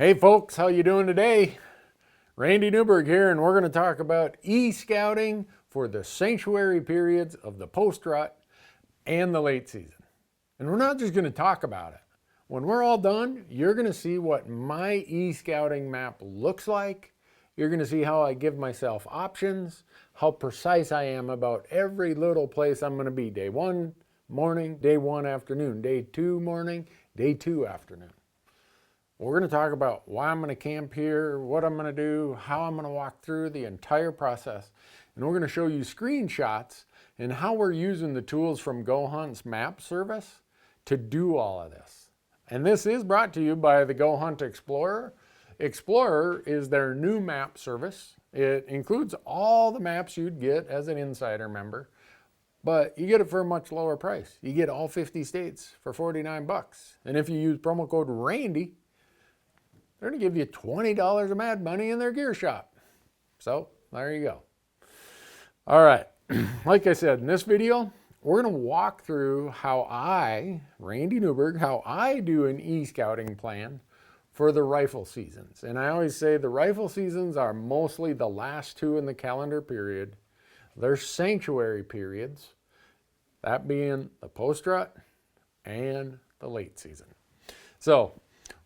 Hey folks, how you doing today? Randy Newberg here, and we're going to talk about e-scouting for the sanctuary periods of the Post Rut and the late season. And we're not just going to talk about it. When we're all done, you're going to see what my e-scouting map looks like. You're going to see how I give myself options, how precise I am about every little place I'm going to be. Day 1 morning, day 1 afternoon, day 2 morning, day 2 afternoon. We're going to talk about why I'm going to camp here, what I'm going to do, how I'm going to walk through the entire process. And we're going to show you screenshots and how we're using the tools from GoHunt's map service to do all of this. And this is brought to you by the GoHunt Explorer. Explorer is their new map service. It includes all the maps you'd get as an insider member, but you get it for a much lower price. You get all 50 states for $49. And if you use promo code RANDY, they're going to give you $20 of mad money in their gear shop. So there you go. All right. Like I said, in this video, we're going to walk through how I, Randy Newberg, how I do an e-scouting plan for the rifle seasons. And I always say the rifle seasons are mostly the last 2 in the calendar period. They're sanctuary periods, that being the Post Rut and the late season. So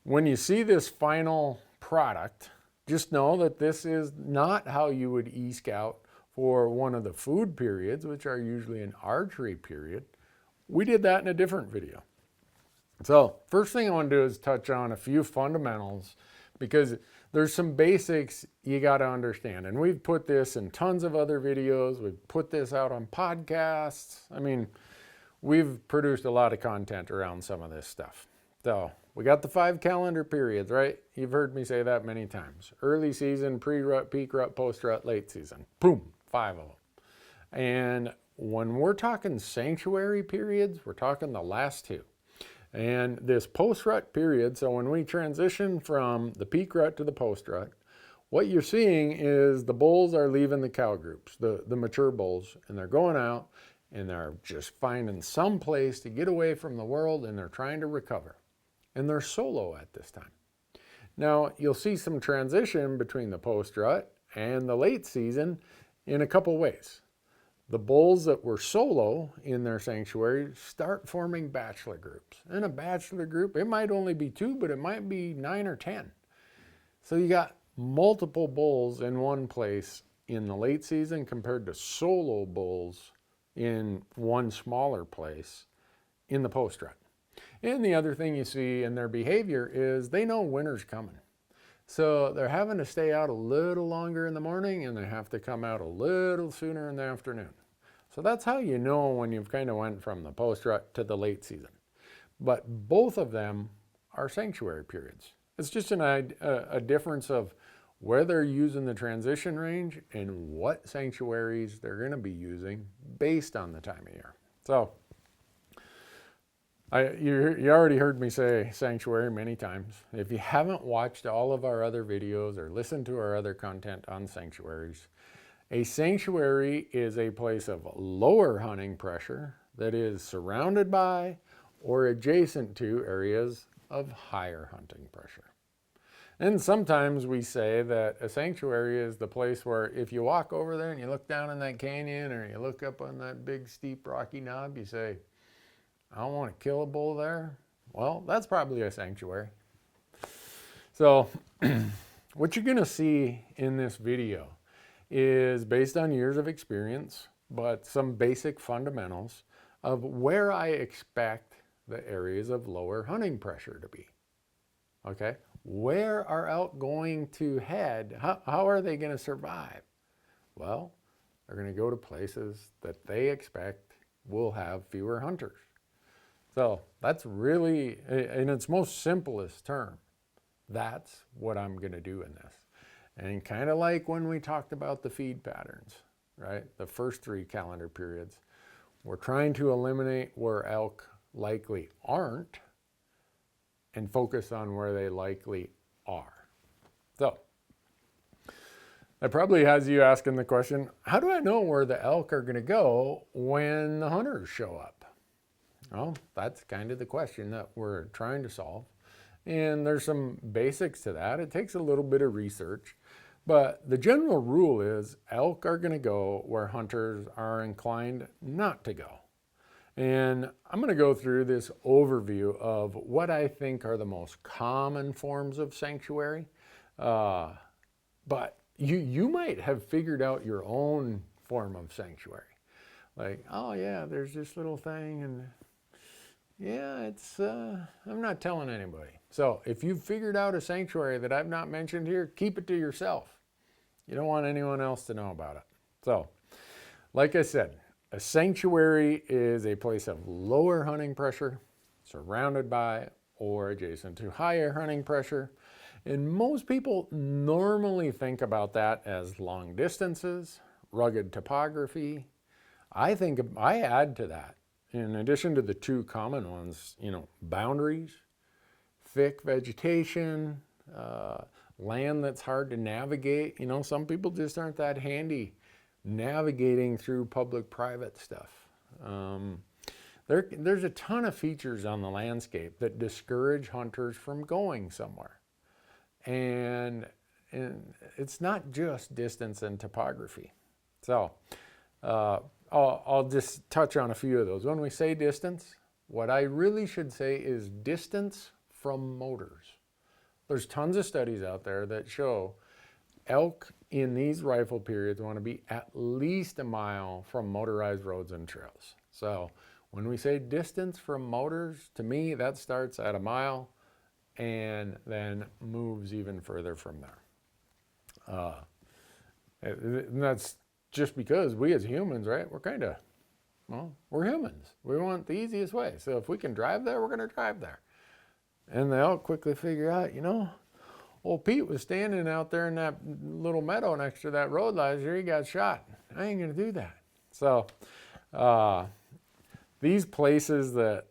when you see this final product, just know that this is not how you would e-scout for one of the food periods, which are usually an archery period. We did that in a different video. So first thing I want to do is touch on a few fundamentals, because there's some basics you got to understand. And we've put this in tons of other videos. We've put this out on podcasts. I mean, we've produced a lot of content around some of this stuff. So we got the 5 calendar periods, right? You've heard me say that many times. Early season, pre-rut, peak rut, post-rut, late season. Boom, 5 of them. And when we're talking sanctuary periods, we're talking the last 2. And this post-rut period, so when we transition from the peak rut to the post-rut, what you're seeing is the bulls are leaving the cow groups, the mature bulls, and they're going out and they're just finding some place to get away from the world, and they're trying to recover. And they're solo at this time. Now, you'll see some transition between the post-rut and the late season in a couple ways. The bulls that were solo in their sanctuary start forming bachelor groups. In a bachelor group, it might only be 2, but it might be 9 or 10. So you got multiple bulls in one place in the late season compared to solo bulls in one smaller place in the post-rut. And the other thing you see in their behavior is they know winter's coming. So they're having to stay out a little longer in the morning, and they have to come out a little sooner in the afternoon. So that's how you know when you've kind of went from the post-rut to the late season. But both of them are sanctuary periods. It's just a difference of where they're using the transition range and what sanctuaries they're going to be using based on the time of year. So you already heard me say sanctuary many times. If you haven't watched all of our other videos or listened to our other content on sanctuaries, a sanctuary is a place of lower hunting pressure that is surrounded by or adjacent to areas of higher hunting pressure. And sometimes we say that a sanctuary is the place where if you walk over there and you look down in that canyon, or you look up on that big steep rocky knob, you say, I don't want to kill a bull there. Well, that's probably a sanctuary. So what you're going to see in this video is based on years of experience, but some basic fundamentals of where I expect the areas of lower hunting pressure to be. Okay, where are elk going to head? How are they going to survive? Well, they're going to go to places that they expect will have fewer hunters. So that's really, in its most simplest term, that's what I'm going to do in this. And kind of like when we talked about the feed patterns, right? The first 3 calendar periods, we're trying to eliminate where elk likely aren't and focus on where they likely are. So that probably has you asking the question, how do I know where the elk are going to go when the hunters show up? Well, that's kind of the question that we're trying to solve. And there's some basics to that. It takes a little bit of research. But the general rule is elk are going to go where hunters are inclined not to go. And I'm going to go through this overview of what I think are the most common forms of sanctuary. But you might have figured out your own form of sanctuary. Like, oh yeah, there's this little thing, and yeah, it's, I'm not telling anybody. So if you've figured out a sanctuary that I've not mentioned here, keep it to yourself. You don't want anyone else to know about it. So, like I said, a sanctuary is a place of lower hunting pressure, surrounded by or adjacent to higher hunting pressure. And most people normally think about that as long distances, rugged topography. I add to that, in addition to the two common ones, boundaries, thick vegetation, land that's hard to navigate. Some people just aren't that handy navigating through public-private stuff. There's a ton of features on the landscape that discourage hunters from going somewhere. And it's not just distance and topography. So I'll just touch on a few of those. When we say distance, what I really should say is distance from motors. There's tons of studies out there that show elk in these rifle periods want to be at least a mile from motorized roads and trails. So when we say distance from motors, to me, that starts at a mile and then moves even further from there. And that's just because we as humans, right? We're humans. We want the easiest way. So if we can drive there, we're going to drive there. And they all quickly figure out, old Pete was standing out there in that little meadow next to that road last year. He got shot. I ain't going to do that. So these places that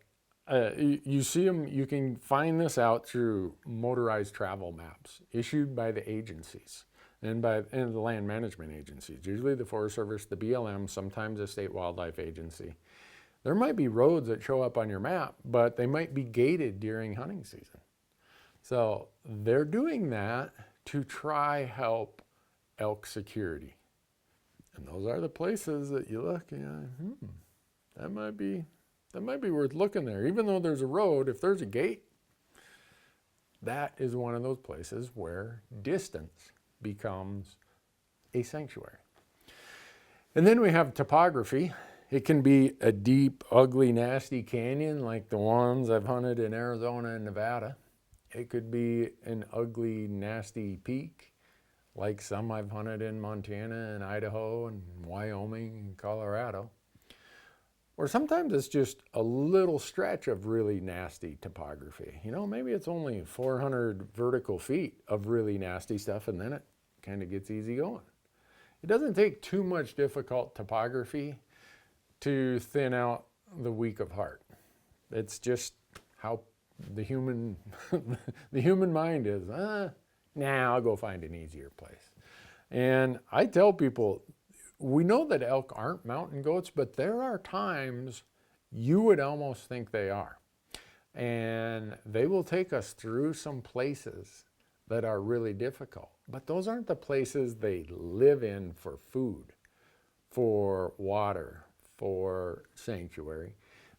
you see them, you can find this out through motorized travel maps issued by the agencies and the land management agencies, usually the Forest Service, the BLM, sometimes the State Wildlife Agency. There might be roads that show up on your map, but they might be gated during hunting season. So they're doing that to try help elk security. And those are the places that you look and that might be worth looking there. Even though there's a road, if there's a gate, that is one of those places where distance becomes a sanctuary. And then we have topography. It can be a deep, ugly, nasty canyon like the ones I've hunted in Arizona and Nevada. It could be an ugly, nasty peak like some I've hunted in Montana and Idaho and Wyoming and Colorado. Or sometimes it's just a little stretch of really nasty topography. Maybe it's only 400 vertical feet of really nasty stuff, and then it kind of gets easy going. It doesn't take too much difficult topography to thin out the weak of heart. It's just how the human mind is. I'll go find an easier place. And I tell people, we know that elk aren't mountain goats, but there are times you would almost think they are. And they will take us through some places that are really difficult. But those aren't the places they live in for food, for water, for sanctuary.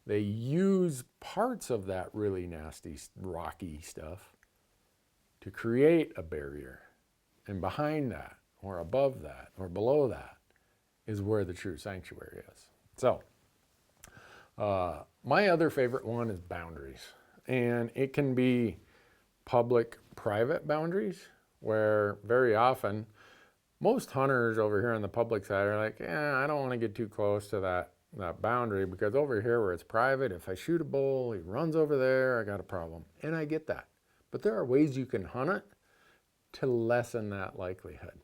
They use parts of that really nasty, rocky stuff to create a barrier. And behind that, or above that, or below that, is where the true sanctuary is. So, my other favorite one is boundaries. And it can be public-private boundaries, where very often, most hunters over here on the public side are like, I don't want to get too close to that boundary, because over here where it's private, if I shoot a bull, he runs over there, I got a problem. And I get that. But there are ways you can hunt it to lessen that likelihood.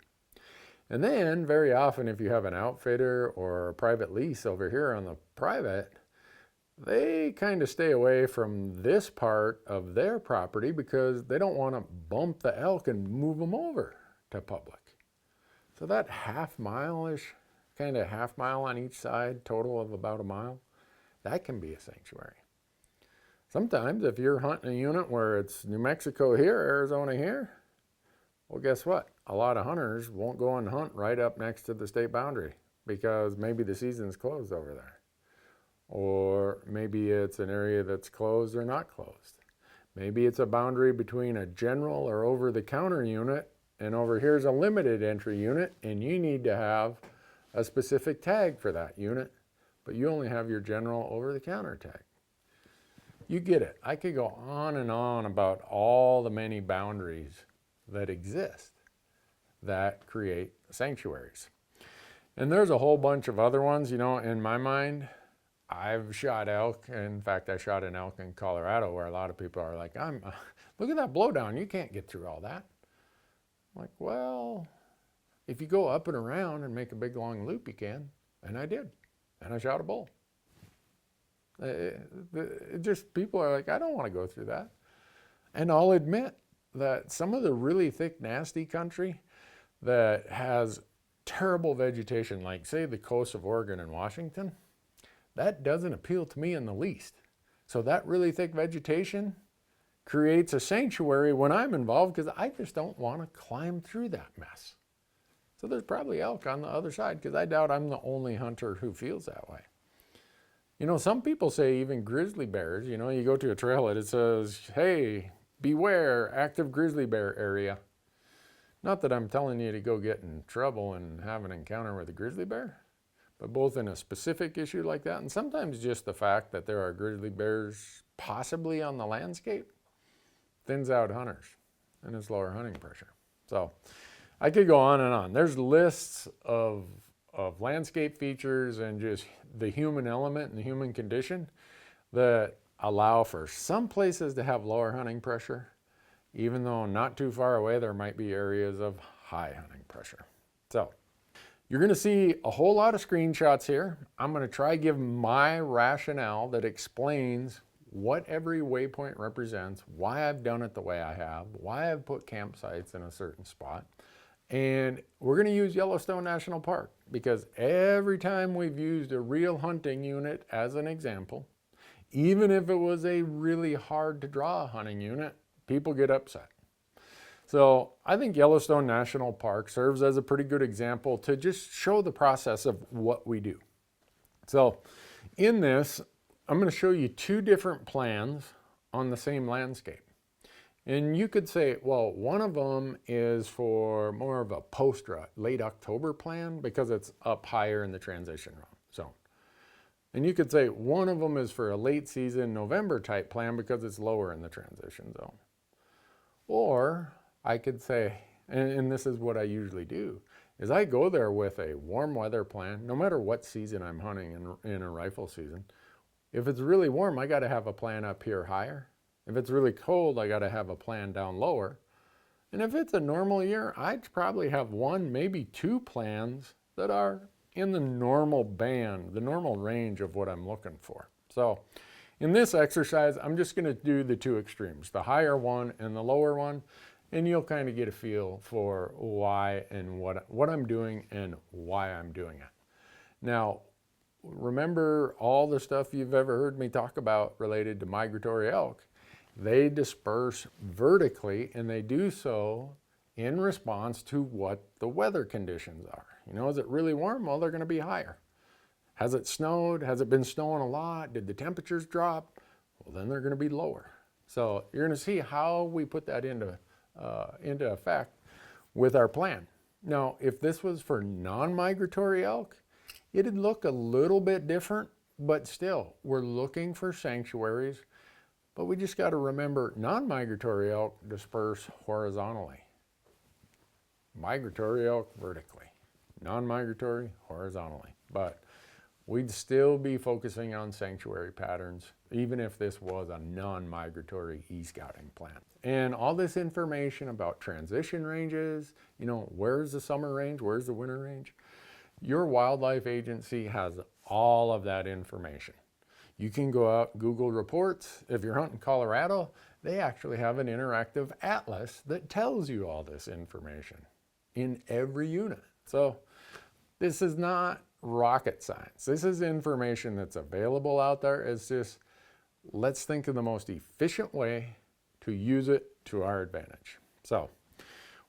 And then very often if you have an outfitter or a private lease over here on the private, they kind of stay away from this part of their property because they don't want to bump the elk and move them over to public. So that half mile-ish, kind of half mile on each side, total of about a mile, that can be a sanctuary. Sometimes if you're hunting a unit where it's New Mexico here, Arizona here, well, guess what? A lot of hunters won't go and hunt right up next to the state boundary because maybe the season's closed over there. Or maybe it's an area that's closed or not closed. Maybe it's a boundary between a general or over-the-counter unit, and over here's a limited entry unit, and you need to have a specific tag for that unit, but you only have your general over-the-counter tag. You get it. I could go on and on about all the many boundaries that exist that create sanctuaries. And there's a whole bunch of other ones, you know, in my mind. I've shot elk. In fact, I shot an elk in Colorado where a lot of people are like, look at that blowdown. You can't get through all that. I'm like, well, if you go up and around and make a big long loop, you can. And I did. And I shot a bull. Just people are like, I don't want to go through that. And I'll admit that some of the really thick, nasty country that has terrible vegetation, like say the coast of Oregon and Washington, that doesn't appeal to me in the least. So that really thick vegetation creates a sanctuary when I'm involved because I just don't want to climb through that mess. So there's probably elk on the other side because I doubt I'm the only hunter who feels that way. You know, some people say even grizzly bears, you know, you go to a trailhead, it says, hey, beware, active grizzly bear area. Not that I'm telling you to go get in trouble and have an encounter with a grizzly bear, but both in a specific issue like that and sometimes just the fact that there are grizzly bears possibly on the landscape thins out hunters and it's lower hunting pressure. So I could go on and on. There's lists of landscape features and just the human element and the human condition that allow for some places to have lower hunting pressure, even though not too far away there might be areas of high hunting pressure. So you're going to see a whole lot of screenshots here. I'm going to try give my rationale that explains what every waypoint represents, why I've done it the way I have, why I've put campsites in a certain spot. And we're going to use Yellowstone National Park because every time we've used a real hunting unit as an example, even if it was a really hard to draw hunting unit, people get upset. So I think Yellowstone National Park serves as a pretty good example to just show the process of what we do. So in this, I'm going to show you two different plans on the same landscape. And you could say, well, one of them is for more of a Post Rut, late October plan because it's up higher in the transition zone. And you could say one of them is for a late season November type plan because it's lower in the transition zone. Or I could say, and this is what I usually do, is I go there with a warm weather plan, no matter what season I'm hunting in a rifle season. If it's really warm, I got to have a plan up here higher. If it's really cold, I got to have a plan down lower. And if it's a normal year, I'd probably have one, maybe two plans that are in the normal band, the normal range of what I'm looking for. So in this exercise, I'm just going to do the two extremes, the higher one and the lower one, and you'll kind of get a feel for why and what I'm doing and why I'm doing it. Now, remember all the stuff you've ever heard me talk about related to migratory elk. They disperse vertically, and they do so in response to what the weather conditions are. You know, is it really warm? Well, they're going to be higher. Has it snowed? Has it been snowing a lot? Did the temperatures drop? Well, then they're going to be lower. So you're going to see how we put that into effect with our plan. Now, if this was for non-migratory elk, it'd look a little bit different, but still, we're looking for sanctuaries. But we just got to remember non-migratory elk disperse horizontally. Migratory elk vertically. Non-migratory horizontally. But we'd still be focusing on sanctuary patterns, even if this was a non-migratory e-scouting plan. And all this information about transition ranges, you know, where's the summer range, where's the winter range? Your wildlife agency has all of that information. You can go out, Google reports. If you're hunting Colorado, they actually have an interactive atlas that tells you all this information in every unit. So this is not rocket science. This is information that's available out there. It's just let's think of the most efficient way to use it to our advantage. So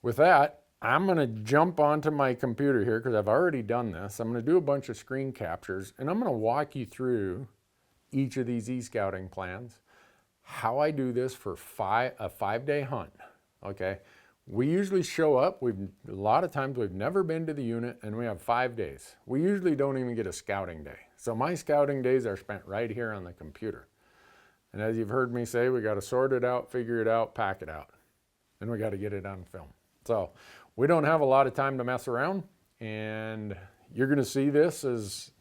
with that, I'm going to jump onto my computer here because I've already done this. I'm going to do a bunch of screen captures, and I'm going to walk you through each of these e-scouting plans, how I do this for a 5-day hunt. Okay, we usually show up. A lot of times we've never been to the unit, and we have 5 days. We usually don't even get a scouting day. So my scouting days are spent right here on the computer. And as you've heard me say, we got to sort it out, figure it out, pack it out, and we got to get it on film. So we don't have a lot of time to mess around, and you're going to see this as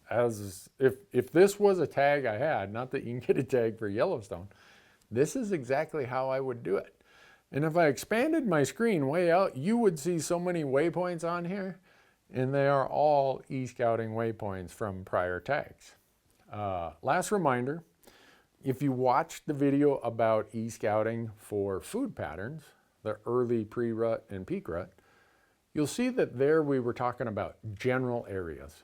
if this was a tag I had, not that you can get a tag for Yellowstone, this is exactly how I would do it. And if I expanded my screen way out, you would see so many waypoints on here, and they are all e-scouting waypoints from prior tags. Last reminder, if you watched the video about e-scouting for food patterns, the early pre-rut and peak rut, you'll see that there we were talking about general areas.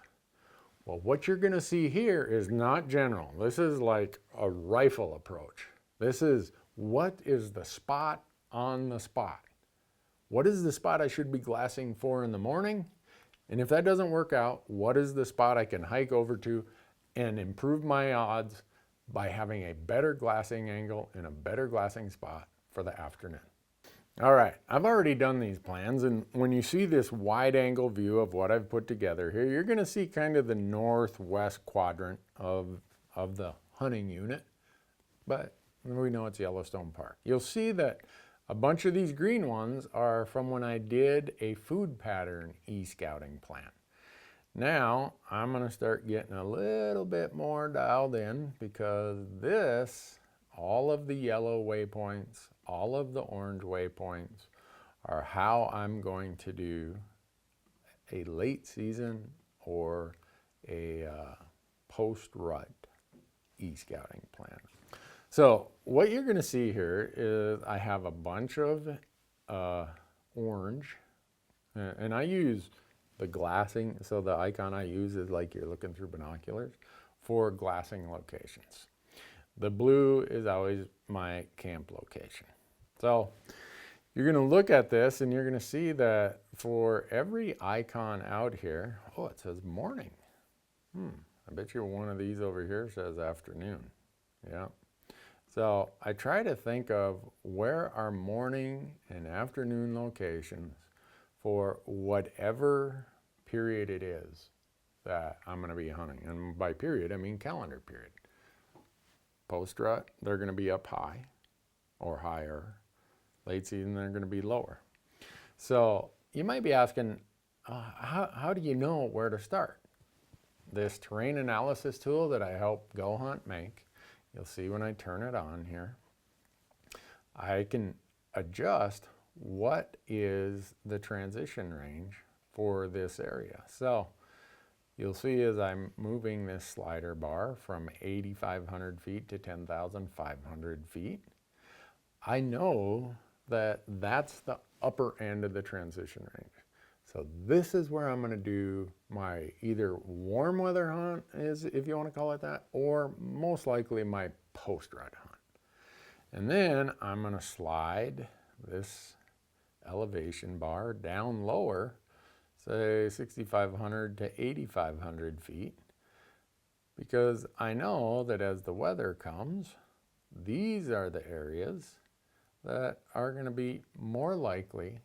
Well, what you're going to see here is not general. This is like a rifle approach. This is what is the spot on the spot. What is the spot I should be glassing for in the morning? And if that doesn't work out, what is the spot I can hike over to and improve my odds by having a better glassing angle and a better glassing spot for the afternoon? All right, I've already done these plans, and when you see this wide angle view of what I've put together here, you're gonna see kind of the northwest quadrant of the hunting unit, but we know it's Yellowstone Park. You'll see that a bunch of these green ones are from when I did a food pattern e-scouting plan. Now, I'm gonna start getting a little bit more dialed in because all of the yellow waypoints, all of the orange waypoints are how I'm going to do a late season or a post-rut e-scouting plan. So what you're going to see here is I have a bunch of orange, and I use the glassing, so the icon I use is like you're looking through binoculars for glassing locations. The blue is always my camp location. So you're going to look at this and you're going to see that for every icon out here, oh, it says morning. I bet you one of these over here says afternoon. Yeah. So I try to think of where are morning and afternoon locations for whatever period it is that I'm going to be hunting. And by period, I mean calendar period. Post rut, they're going to be up high or higher. Late season, they're going to be lower. So you might be asking, how do you know where to start? This terrain analysis tool that I help Go Hunt make, you'll see when I turn it on here, I can adjust what is the transition range for this area. So you'll see as I'm moving this slider bar from 8,500 feet to 10,500 feet, I know that that's the upper end of the transition range. So this is where I'm going to do my either warm weather hunt, if you want to call it that, or most likely my post-rut hunt. And then I'm going to slide this elevation bar down lower, say 6,500 to 8,500 feet, because I know that as the weather comes, these are the areas that are going to be more likely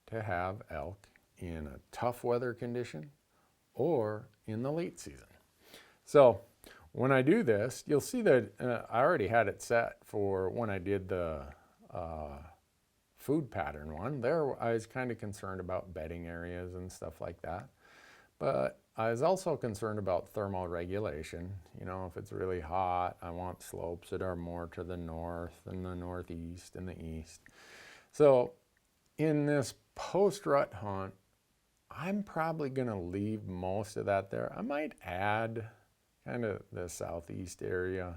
to have elk in a tough weather condition or in the late season. So when I do this, you'll see that I already had it set for when I did the food pattern one. There I was kind of concerned about bedding areas and stuff like that. But I was also concerned about thermal regulation. You know, if it's really hot, I want slopes that are more to the north and the northeast and the east. So in this post-rut hunt, I'm probably going to leave most of that there. I might add kind of the southeast area,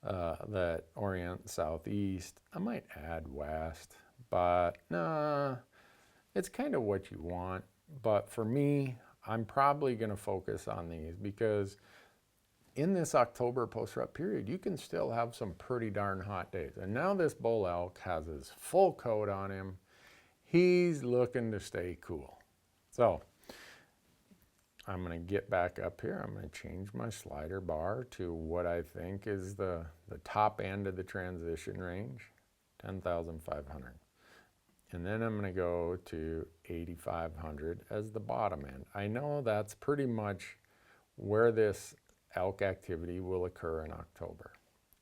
that orient southeast. I might add west, but nah, it's kind of what you want. But for me, I'm probably going to focus on these because in this October post-rut period, you can still have some pretty darn hot days. And now this bull elk has his full coat on him. He's looking to stay cool. So I'm going to get back up here. I'm going to change my slider bar to what I think is the top end of the transition range, 10,500. And then I'm going to go to 8,500 as the bottom end. I know that's pretty much where this elk activity will occur in October,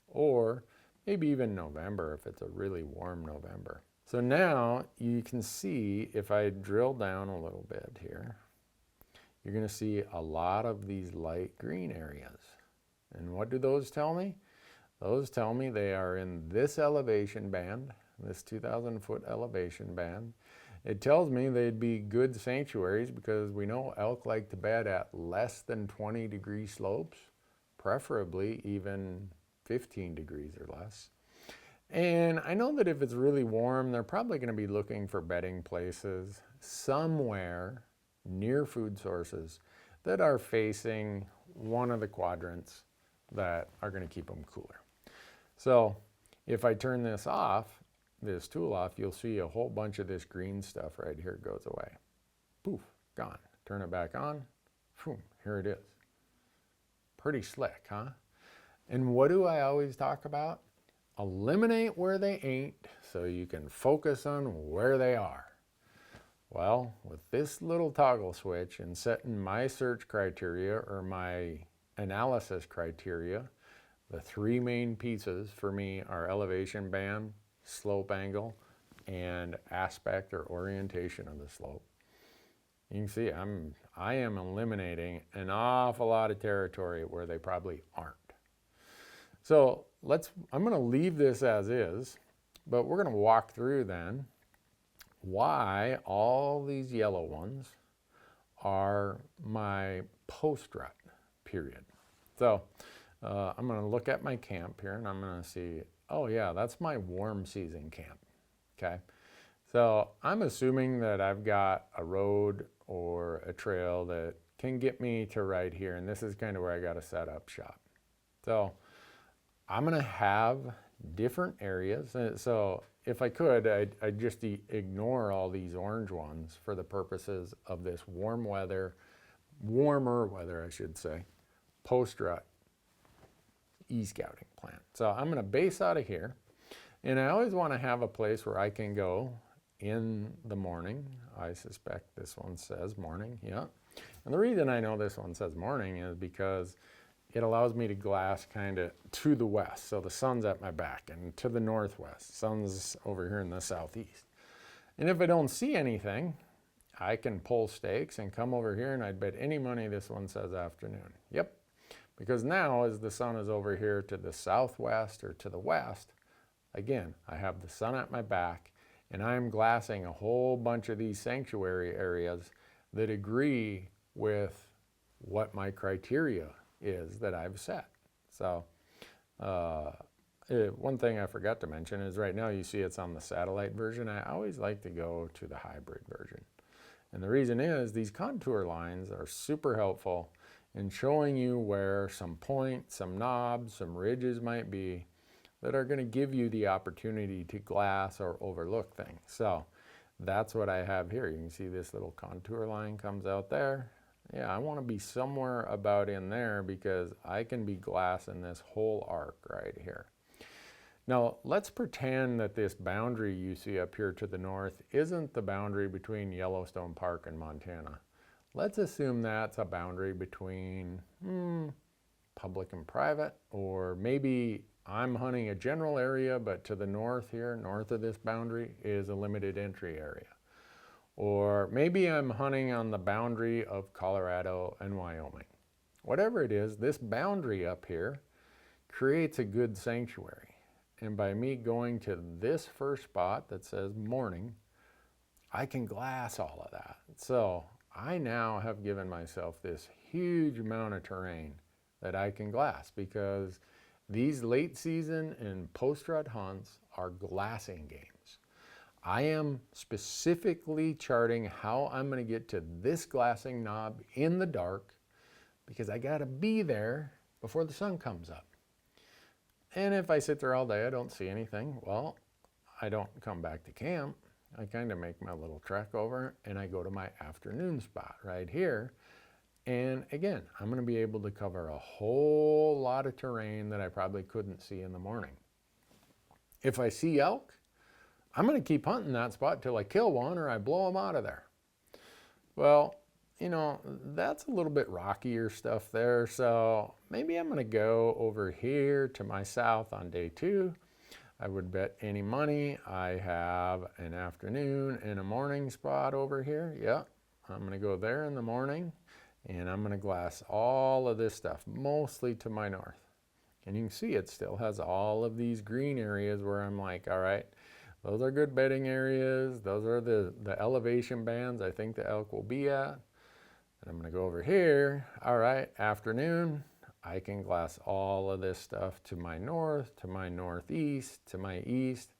or maybe even November if it's a really warm November. So now you can see, if I drill down a little bit here, you're going to see a lot of these light green areas. And what do those tell me? Those tell me they are in this elevation band, this 2,000 foot elevation band. It tells me they'd be good sanctuaries because we know elk like to bed at less than 20-degree slopes, preferably even 15 degrees or less. And I know that if it's really warm, they're probably going to be looking for bedding places somewhere near food sources that are facing one of the quadrants that are going to keep them cooler. So if I turn this off, this tool off, you'll see a whole bunch of this green stuff right here goes away. Poof, gone. Turn it back on, boom, here it is. Pretty slick, huh? And what do I always talk about? Eliminate where they ain't so you can focus on where they are. Well, with this little toggle switch and setting my search criteria or my analysis criteria, the three main pieces for me are elevation band, slope angle, and aspect or orientation of the slope. You can see I am eliminating an awful lot of territory where they probably aren't. So I'm going to leave this as is, but we're going to walk through then why all these yellow ones are my post-rut period. So I'm going to look at my camp here and I'm going to see, oh yeah, that's my warm season camp, okay? So I'm assuming that I've got a road or a trail that can get me to right here, and this is kind of where I got to set up shop. So I'm going to have different areas. So if I could, I'd just ignore all these orange ones for the purposes of this warmer weather, I should say, post-rut e-scouting plan. So I'm going to base out of here, and I always want to have a place where I can go in the morning. I suspect this one says morning, yeah. And the reason I know this one says morning is because it allows me to glass kind of to the west. So the sun's at my back, and to the northwest. Sun's over here in the southeast. And if I don't see anything, I can pull stakes and come over here, and I'd bet any money this one says afternoon. Yep. Because now as the sun is over here to the southwest or to the west, again, I have the sun at my back, and I'm glassing a whole bunch of these sanctuary areas that agree with what my criteria is that I've set. So one thing I forgot to mention is right now you see it's on the satellite version. I always like to go to the hybrid version. And the reason is these contour lines are super helpful in showing you where some points, some knobs, some ridges might be that are going to give you the opportunity to glass or overlook things. So that's what I have here. You can see this little contour line comes out there. Yeah, I want to be somewhere about in there because I can be glassing this whole arc right here. Now, let's pretend that this boundary you see up here to the north isn't the boundary between Yellowstone Park and Montana. Let's assume that's a boundary between public and private, or maybe I'm hunting a general area, but to the north here, north of this boundary, is a limited entry area. Or maybe I'm hunting on the boundary of Colorado and Wyoming. Whatever it is, this boundary up here creates a good sanctuary. And by me going to this first spot that says morning, I can glass all of that. So I now have given myself this huge amount of terrain that I can glass, because these late season and post-rut hunts are glassing games. I am specifically charting how I'm going to get to this glassing knob in the dark, because I got to be there before the sun comes up. And if I sit there all day, I don't see anything, well, I don't come back to camp. I kind of make my little trek over and I go to my afternoon spot right here. And again, I'm going to be able to cover a whole lot of terrain that I probably couldn't see in the morning. If I see elk, I'm going to keep hunting that spot till I kill one or I blow them out of there. Well, you know, that's a little bit rockier stuff there. So maybe I'm going to go over here to my south on day 2. I would bet any money I have an afternoon and a morning spot over here. Yeah, I'm going to go there in the morning and I'm going to glass all of this stuff, mostly to my north. And you can see it still has all of these green areas where I'm like, all right, those are good bedding areas. Those are the elevation bands I think the elk will be at. And I'm going to go over here. All right, afternoon. I can glass all of this stuff to my north, to my northeast, to my east,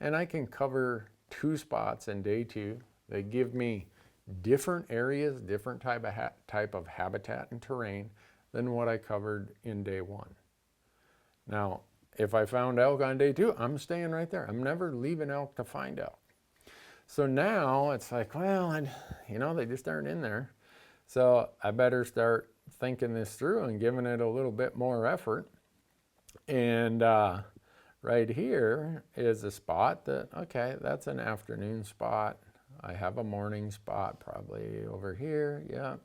and I can cover 2 spots in day 2. They give me different areas, different type of habitat and terrain than what I covered in day 1. Now, if I found elk on day 2, I'm staying right there. I'm never leaving elk to find elk. So now it's like, well, you know, they just aren't in there. So I better start thinking this through and giving it a little bit more effort. And right here is a spot that, okay, that's an afternoon spot. I have a morning spot probably over here, yeah.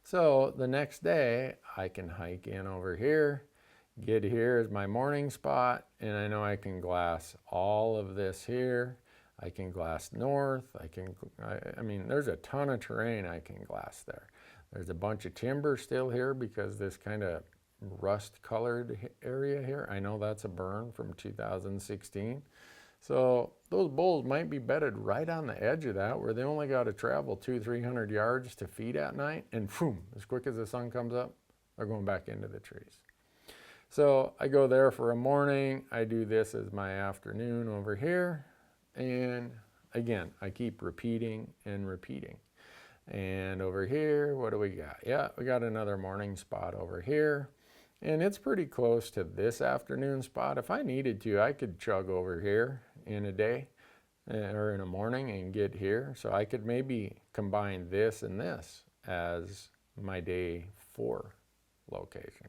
So the next day I can hike in over here, get here as my morning spot, and I know I can glass all of this here. I can glass north, I mean, there's a ton of terrain I can glass there. There's a bunch of timber still here because this kind of rust colored area here, I know that's a burn from 2016. So those bulls might be bedded right on the edge of that where they only got to travel 200-300 yards to feed at night, and boom, as quick as the sun comes up, they're going back into the trees. So I go there for a morning, I do this as my afternoon over here, and again, I keep repeating and repeating. And over here, what do we got? Yeah, we got another morning spot over here. And it's pretty close to this afternoon spot. If I needed to, I could chug over here in a day or in a morning and get here. So I could maybe combine this and this as my day 4 location.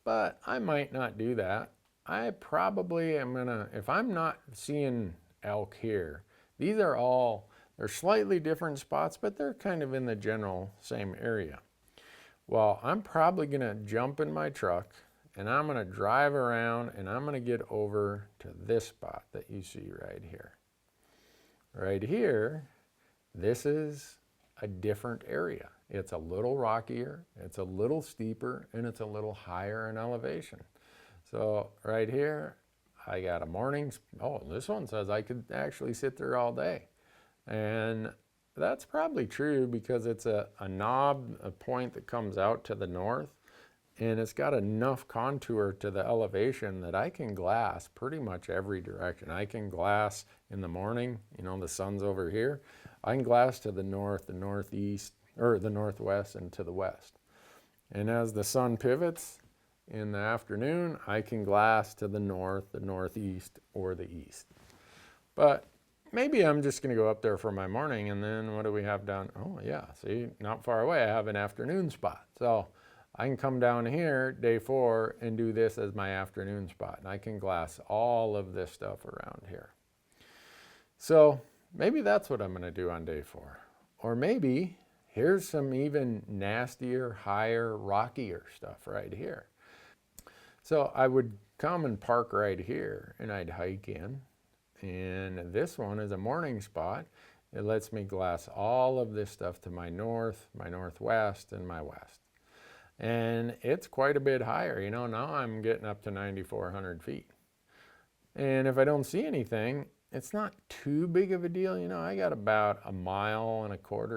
But I might not do that. I probably am gonna, if I'm not seeing elk here, these are all, they're slightly different spots, but they're kind of in the general same area. Well, I'm probably gonna jump in my truck and I'm gonna drive around and I'm gonna get over to this spot that you see right here. Right here, this is a different area. It's a little rockier, it's a little steeper, and it's a little higher in elevation. So right here, I got a morning, oh, this one says I could actually sit there all day. And that's probably true because it's a knob, a point that comes out to the north, and it's got enough contour to the elevation that I can glass pretty much every direction. I can glass in the morning, you know, the sun's over here. I can glass to the north, the northeast, or the northwest and to the west. And as the sun pivots in the afternoon, I can glass to the north, the northeast, or the east. But maybe I'm just going to go up there for my morning, and then what do we have down? Oh yeah, see, not far away, I have an afternoon spot. So I can come down here day 4 and do this as my afternoon spot, and I can glass all of this stuff around here. So maybe that's what I'm going to do on day 4. Or maybe here's some even nastier, higher, rockier stuff right here. So I would come and park right here, and I'd hike in. And this one is a morning spot. It lets me glass all of this stuff to my north, my northwest, and my west. And it's quite a bit higher. You know, now I'm getting up to 9,400 feet. And if I don't see anything, it's not too big of a deal. You know, I got about 1.25 miles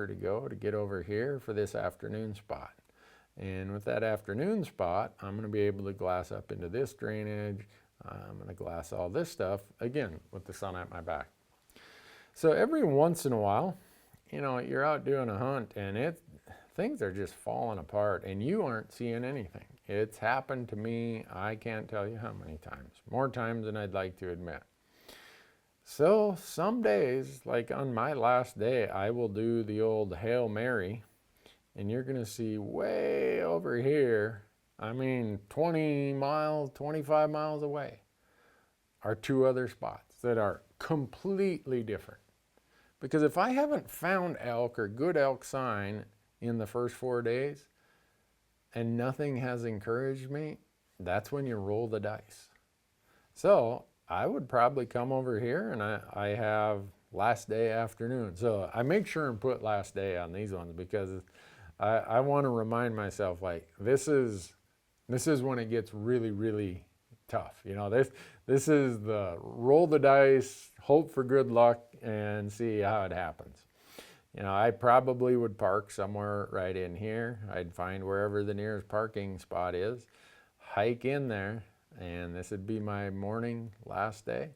to go to get over here for this afternoon spot. And with that afternoon spot, I'm going to be able to glass up into this drainage. I'm going to glass all this stuff, again, with the sun at my back. So every once in a while, you know, you're out doing a hunt and things are just falling apart and you aren't seeing anything. It's happened to me, I can't tell you how many times. More times than I'd like to admit. So some days, like on my last day, I will do the old Hail Mary, and you're gonna see way over here, I mean 20 miles, 25 miles away, are two other spots that are completely different. Because if I haven't found elk or good elk sign in the first 4 days and nothing has encouraged me, that's when you roll the dice. So I would probably come over here and I have last day afternoon. So I make sure and put last day on these ones because I want to remind myself, like, this is when it gets really, really tough. You know, this is the roll the dice, hope for good luck, and see how it happens. You know, I probably would park somewhere right in here. I'd find wherever the nearest parking spot is, hike in there, and this would be my morning last day,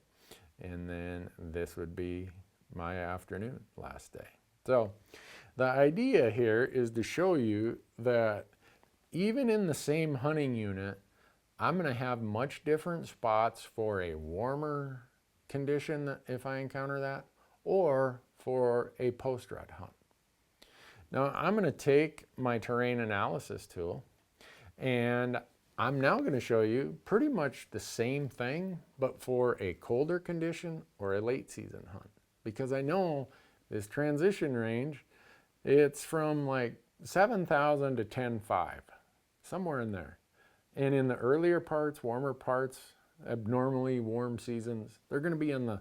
and then this would be my afternoon last day. So the idea here is to show you that even in the same hunting unit, I'm going to have much different spots for a warmer condition if I encounter that, or for a post-rut hunt. Now I'm going to take my terrain analysis tool and I'm now going to show you pretty much the same thing, but for a colder condition or a late season hunt. Because I know this transition range, it's from like 7,000 to 10,500, somewhere in there. And in the earlier parts, warmer parts, abnormally warm seasons, they're going to be in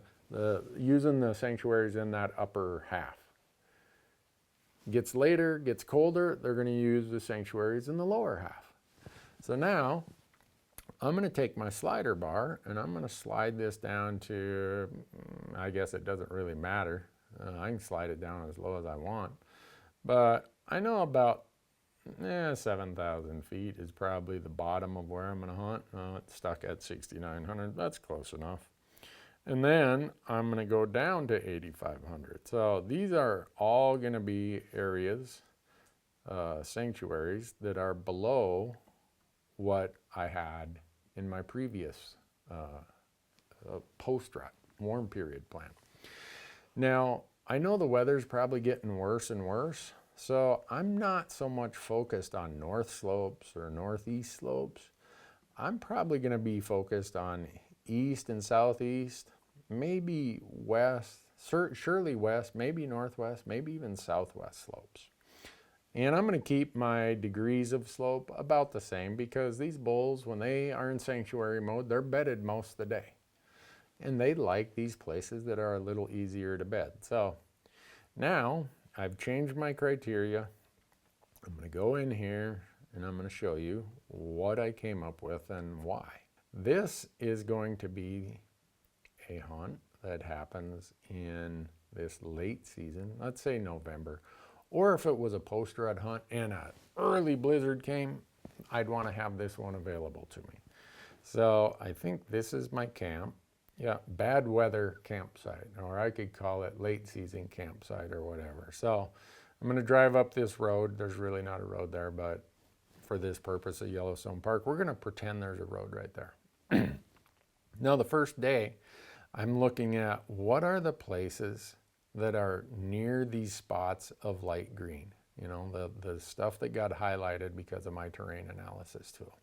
using the sanctuaries in that upper half. Gets later, gets colder, they're going to use the sanctuaries in the lower half. So now I'm going to take my slider bar and I'm going to slide this down to, I guess it doesn't really matter. I can slide it down as low as I want. But I know about 7,000 feet is probably the bottom of where I'm going to hunt. It's stuck at 6,900. That's close enough. And then I'm going to go down to 8,500. So these are all going to be areas, sanctuaries, that are below what I had in my previous post-rut warm period plan. Now, I know the weather's probably getting worse and worse, so I'm not so much focused on north slopes or northeast slopes. I'm probably going to be focused on east and southeast, maybe west, surely west, maybe northwest, maybe even southwest slopes. And I'm going to keep my degrees of slope about the same because these bulls, when they are in sanctuary mode, they're bedded most of the day. And they like these places that are a little easier to bed. So now I've changed my criteria. I'm going to go in here and I'm going to show you what I came up with and why. This is going to be a hunt that happens in this late season, let's say November. Or if it was a post-rut hunt and an early blizzard came, I'd want to have this one available to me. So I think this is my camp. Yeah, bad weather campsite, or I could call it late season campsite or whatever. So I'm going to drive up this road. There's really not a road there, but for this purpose of Yellowstone Park, we're going to pretend there's a road right there. Now the first day, I'm looking at what are the places that are near these spots of light green, you know, the stuff that got highlighted because of my terrain analysis tool.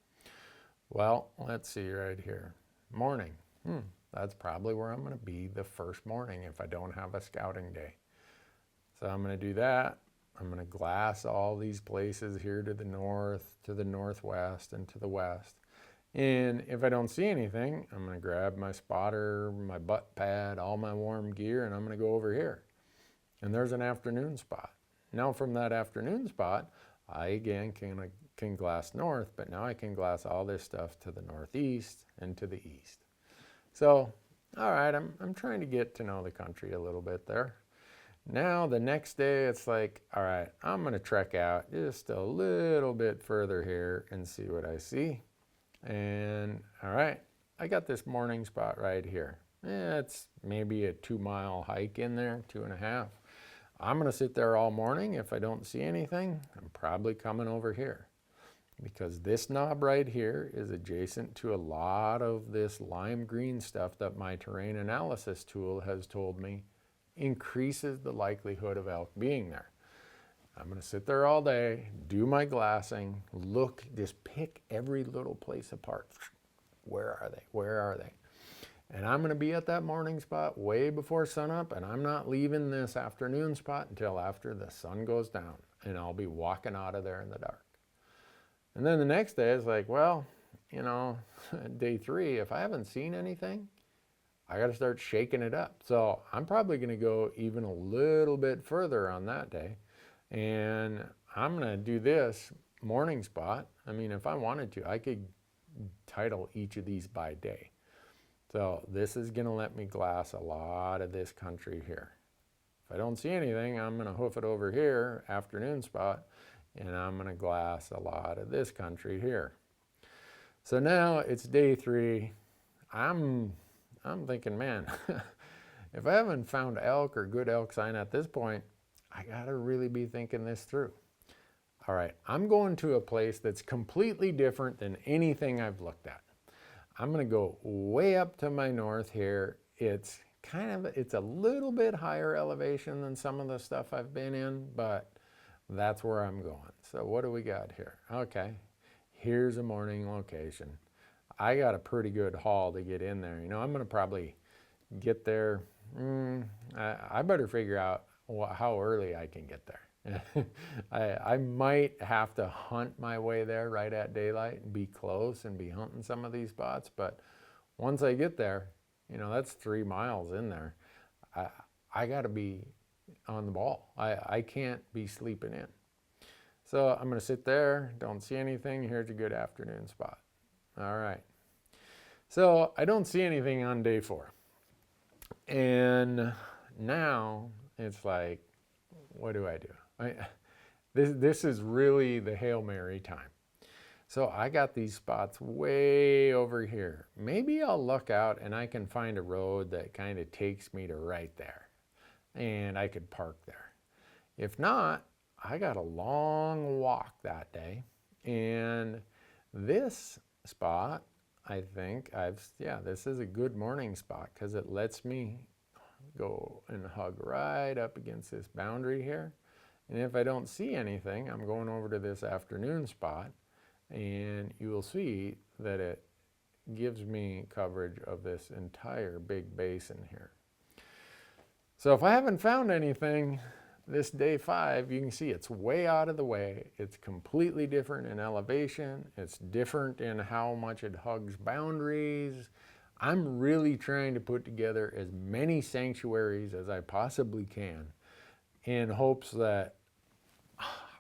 Well, let's see right here. Morning. That's probably where I'm going to be the first morning if I don't have a scouting day. So I'm going to do that. I'm going to glass all these places here to the north, to the northwest, and to the west. And if I don't see anything, I'm going to grab my spotter, my butt pad, all my warm gear, and I'm going to go over here. And there's an afternoon spot. Now from that afternoon spot, I again can glass north, but now I can glass all this stuff to the northeast and to the east. So, all right, I'm trying to get to know the country a little bit there. Now the next day it's like, all right, I'm going to trek out just a little bit further here and see what I see. And all right, I got this morning spot right here. It's maybe a 2-mile hike in there, 2.5. I'm going to sit there all morning. If I don't see anything, I'm probably coming over here, because this knob right here is adjacent to a lot of this lime green stuff that my terrain analysis tool has told me increases the likelihood of elk being there. I'm going to sit there all day, do my glassing, look, just pick every little place apart. Where are they? Where are they? And I'm going to be at that morning spot way before sunup, and I'm not leaving this afternoon spot until after the sun goes down, and I'll be walking out of there in the dark. And then the next day it's like, well, you know, day 3, if I haven't seen anything, I got to start shaking it up. So I'm probably going to go even a little bit further on that day. And I'm going to do this morning spot. I mean, if I wanted to, I could title each of these by day. So this is going to let me glass a lot of this country here. If I don't see anything, I'm going to hoof it over here, afternoon spot, and I'm going to glass a lot of this country here. So now it's day 3. I'm thinking, man, if I haven't found elk or good elk sign at this point, I got to really be thinking this through. All right, I'm going to a place that's completely different than anything I've looked at. I'm going to go way up to my north here. It's a little bit higher elevation than some of the stuff I've been in, but that's where I'm going. So what do we got here? Okay, here's a morning location. I got a pretty good haul to get in there. You know, I'm going to probably get there. I better figure out how early I can get there. I might have to hunt my way there right at daylight and be close and be hunting some of these spots. But once I get there, you know, that's 3 miles in there. I got to be on the ball. I can't be sleeping in. So I'm going to sit there, don't see anything. Here's a good afternoon spot. All right. So I don't see anything on day 4. And now it's like, what do I do? This is really the Hail Mary time. So I got these spots way over here. Maybe I'll luck out and I can find a road that kind of takes me to right there, and I could park there. If not, I got a long walk that day, and this spot, I think this is a good morning spot because it lets me go and hug right up against this boundary here. And if I don't see anything, I'm going over to this afternoon spot, and you will see that it gives me coverage of this entire big basin here. So if I haven't found anything this day 5, you can see it's way out of the way. It's completely different in elevation. It's different in how much it hugs boundaries. I'm really trying to put together as many sanctuaries as I possibly can in hopes that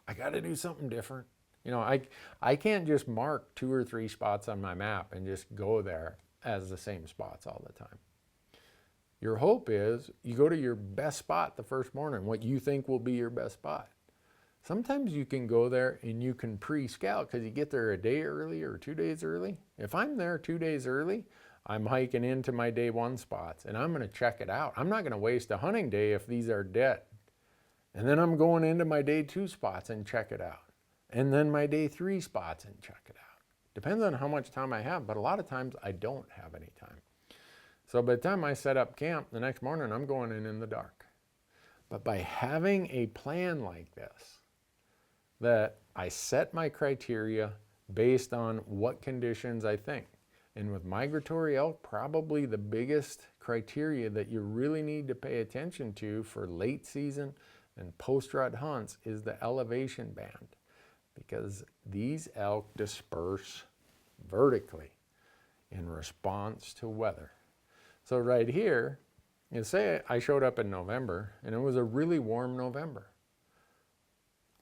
I got to do something different. You know, I can't just mark 2 or 3 spots on my map and just go there as the same spots all the time. Your hope is you go to your best spot the first morning, what you think will be your best spot. Sometimes you can go there and you can pre-scout because you get there a day early or 2 days early. If I'm there 2 days early, I'm hiking into my day 1 spots and I'm going to check it out. I'm not going to waste a hunting day if these are dead. And then I'm going into my day 2 spots and check it out. And then my day 3 spots and check it out. Depends on how much time I have, but a lot of times I don't have any time. So by the time I set up camp the next morning, I'm going in the dark. But by having a plan like this, that I set my criteria based on what conditions I think. And with migratory elk, probably the biggest criteria that you really need to pay attention to for late season and post-rut hunts is the elevation band, because these elk disperse vertically in response to weather. So right here, you say I showed up in November and it was a really warm November.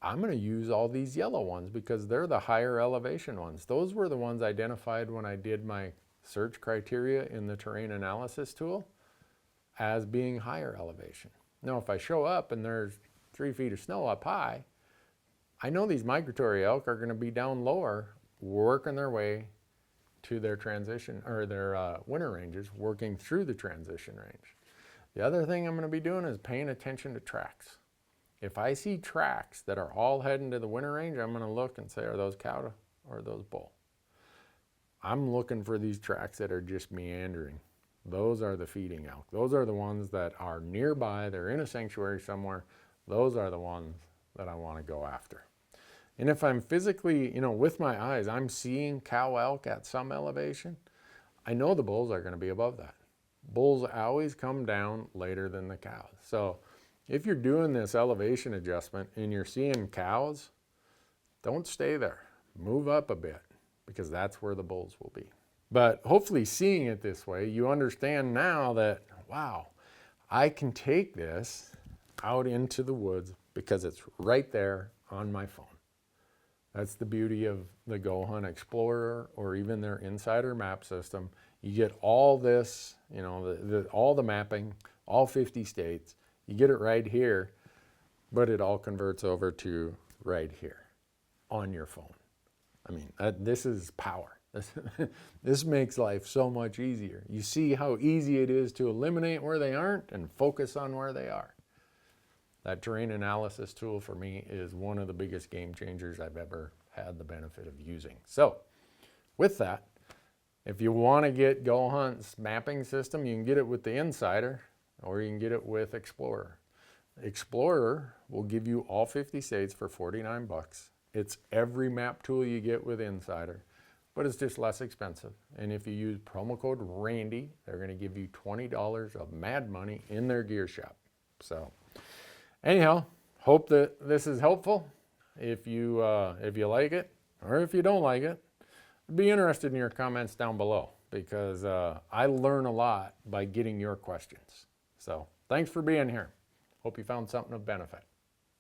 I'm going to use all these yellow ones because they're the higher elevation ones. Those were the ones identified when I did my search criteria in the terrain analysis tool as being higher elevation. Now, if I show up and there's 3 feet of snow up high, I know these migratory elk are going to be down lower, working their way to their transition or their winter ranges, working through the transition range. The other thing I'm going to be doing is paying attention to tracks. If I see tracks that are all heading to the winter range, I'm going to look and say, are those cow or are those bull? I'm looking for these tracks that are just meandering. Those are the feeding elk. Those are the ones that are nearby. They're in a sanctuary somewhere. Those are the ones that I want to go after. And if I'm physically, with my eyes, I'm seeing cow elk at some elevation, I know the bulls are going to be above that. Bulls always come down later than the cows. So if you're doing this elevation adjustment and you're seeing cows, don't stay there. Move up a bit, because that's where the bulls will be. But hopefully seeing it this way, you understand now that, wow, I can take this out into the woods because it's right there on my phone. That's the beauty of the Go Hunt Explorer or even their Insider map system. You get all this, all the mapping, all 50 states. You get it right here, but it all converts over to right here on your phone. I mean, this is power. This makes life so much easier. You see how easy it is to eliminate where they aren't and focus on where they are. That terrain analysis tool for me is one of the biggest game changers I've ever had the benefit of using. So with that, if you want to get Go Hunt's mapping system, you can get it with the Insider or you can get it with Explorer. Explorer will give you all 50 states for $49. It's every map tool you get with Insider, but it's just less expensive. And if you use promo code RANDY, they're going to give you $20 of mad money in their gear shop. So anyhow, hope that this is helpful. If you like it or if you don't like it, I'd be interested in your comments down below, because I learn a lot by getting your questions. So thanks for being here. Hope you found something of benefit.